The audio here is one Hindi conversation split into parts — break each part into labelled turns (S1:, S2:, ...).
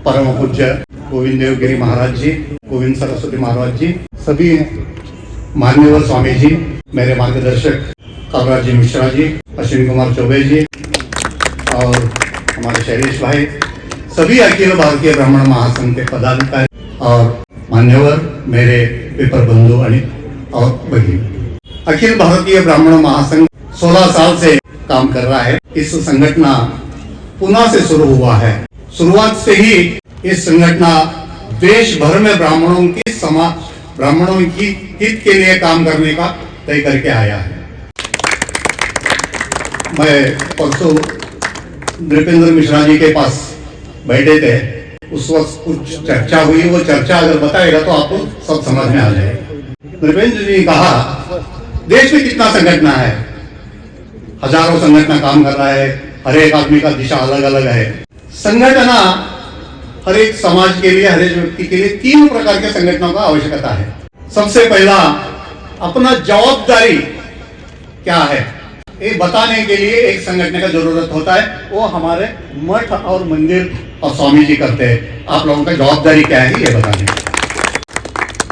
S1: परम पूज्य गोविंद देवगिरी महाराज जी, गोविंद सरस्वती महाराज जी, सभी मान्यवर स्वामी जी, मेरे मार्गदर्शक कालराज जी मिश्रा जी, अश्विनी कुमार चौबे जी और हमारे शैलेश भाई, सभी अखिल भारतीय ब्राह्मण महासंघ के पदाधिकारी और मान्यवर मेरे पेपर बंधु और बहन। अखिल भारतीय ब्राह्मण महासंघ 16 साल से काम कर रहा है। इस संगठन पुणे से शुरू हुआ है। शुरुआत से ही इस संगठन देश भर में ब्राह्मणों की हित के लिए काम करने का तय करके आया है। मैं परसों नृपेंद्र मिश्रा जी के पास बैठे थे, उस वक्त कुछ चर्चा हुई। वो चर्चा अगर बताएगा तो आपको सब समझ में आ जाएगा। नृपेंद्र जी ने कहा देश में कितना संगठन है, हजारों संगठन काम कर रहा है, हर एक आदमी का दिशा अलग अलग है। संगठन हर एक समाज के लिए, हर एक व्यक्ति के लिए 3 प्रकार के संगठनों का आवश्यकता है। सबसे पहला अपना जवाबदारी क्या है ये बताने के लिए एक संगठन का जरूरत होता है। वो हमारे मठ और मंदिर और स्वामी जी करते हैं। आप लोगों का जवाबदारी क्या है ये बताने।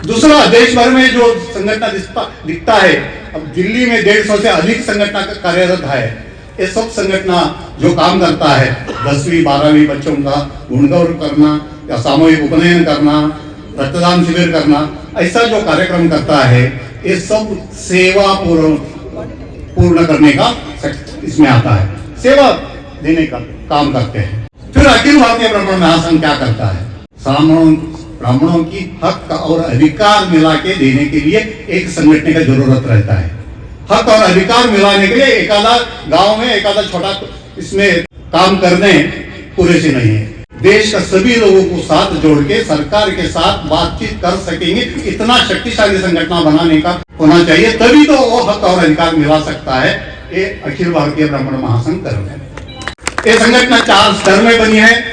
S1: दूसरा, देश भर में जो संगठन दिखता है, अब दिल्ली में 150 से अधिक संगठन कार्यरत है। ये सब संगठन जो काम करता है, 10वीं 12वीं बच्चों का गुणगौर करना या सामूहिक उपनयन करना, रक्तदान शिविर करना, ऐसा जो कार्यक्रम करता है, ये सब सेवा पूर्ण करने का इसमें आता है। सेवा देने का काम करते हैं। फिर अखिल भारतीय ब्राह्मण महासंघ क्या करता है, ब्राह्मणों की हक और अधिकार मिला के देने के लिए एक संगठन का जरूरत रहता है। हक और अधिकार मिलाने के लिए एकादा गांव में एकादा छोटा इसमें काम करने पूरे से नहीं है। देश का सभी लोगों को साथ जोड़ के सरकार के साथ बातचीत कर सकेंगे, इतना शक्तिशाली संगठन बनाने का होना चाहिए, तभी तो वो हक और अधिकार मिला सकता है। ये अखिल भारतीय ब्राह्मण महासंघ कर रहे हैं। ये संगठन 4 स्तर में बनी है।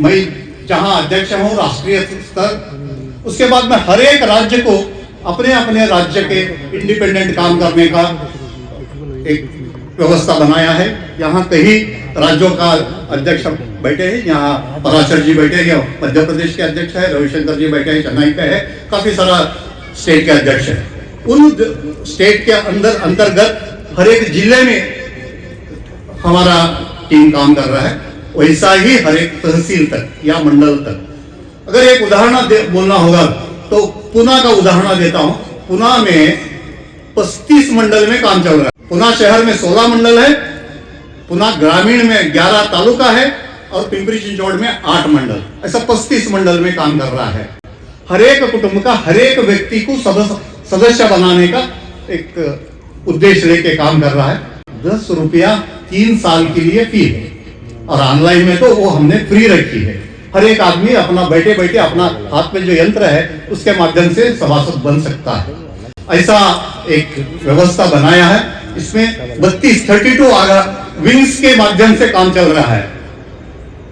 S1: मैं जहां अध्यक्ष हूं राष्ट्रीय स्तर, उसके बाद में हर एक राज्य को अपने अपने राज्य के इंडिपेंडेंट काम करने का एक व्यवस्था बनाया है। यहाँ कई राज्यों का अध्यक्ष बैठे हैं। यहाँ पराशर जी बैठे हैं, मध्य प्रदेश के अध्यक्ष है, रविशंकर जी बैठे हैं, चेन्नई का है, काफी सारा स्टेट के अध्यक्ष है। उन स्टेट के अंतर्गत हर एक जिले में हमारा टीम काम कर रहा है। वैसा ही हर एक तहसील तक या मंडल तक। अगर एक उदाहरण बोलना होगा तो पुणे का उदाहरण देता हूं। पुणे में 35 मंडल में काम चल रहा है। पुणे शहर में 16 मंडल है, पुणे ग्रामीण में 11 तालुका है और पिंपरी चिंचवड़ में 8 मंडल। ऐसा 35 मंडल में काम कर रहा है। हर एक कुटुंब का, हर एक व्यक्ति को सदस्य बनाने का एक उद्देश्य लेके काम कर रहा है। 10 रुपया 3 साल के लिए फी है और ऑनलाइन में तो वो हमने फ्री रखी है। हर एक आदमी अपना बैठे बैठे अपना हाथ में जो यंत्र है उसके माध्यम से सभासद बन सकता है। ऐसा एक व्यवस्था बनाया है। इसमें 32 विंग्स के माध्यम से काम चल रहा है।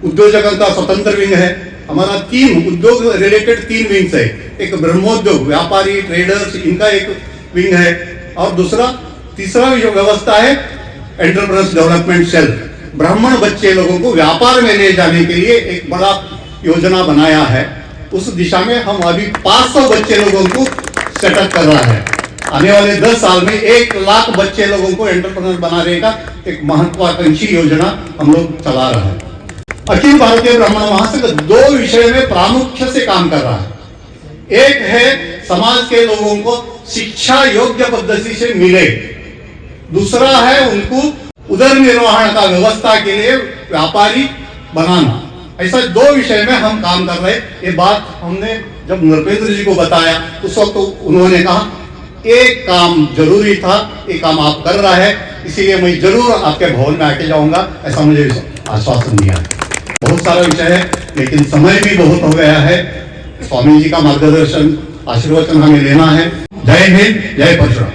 S1: उद्योजकों का स्वतंत्र विंग है हमारा। 3 उद्योग रिलेटेड 3 विंग्स है। एक ब्रह्मोद्योग, व्यापारी, ट्रेडर्स, इनका एक विंग है और तीसरा जो व्यवस्था है एंटरप्रेन्योर्स डेवलपमेंट सेल। ब्राह्मण बच्चे लोगों को व्यापार में ले जाने के लिए एक बड़ा योजना बनाया है। उस दिशा में हम अभी 500 बच्चे लोगों को सेटअप कर रहा है। आने वाले 10 साल में 1 लाख बच्चे लोगों को एंटरप्रेन्योर बनाने का एक महत्वाकांक्षी योजना हम लोग चला रहे हैं। अखिल भारतीय ब्राह्मण महासंघ 2 विषय में प्रामुख्य से काम कर रहा है। एक है समाज के लोगों को शिक्षा योग्य पद्धति से मिले, दूसरा है उनको उदर निर्वहन का व्यवस्था के लिए व्यापारी बनाना। ऐसा 2 विषय में हम काम कर रहे हैं। ये बात हमने जब नृपेंद्र जी को बताया उस वक्त तो उन्होंने कहा एक काम जरूरी था, एक काम आप कर रहा है, इसीलिए मैं जरूर आपके भवन में आके जाऊंगा, ऐसा मुझे आश्वासन दिया। बहुत सारा विषय है लेकिन समय भी बहुत हो गया है। स्वामी जी का मार्गदर्शन आशीर्वचन हमें लेना है। जय हिंद, जय परशुराम।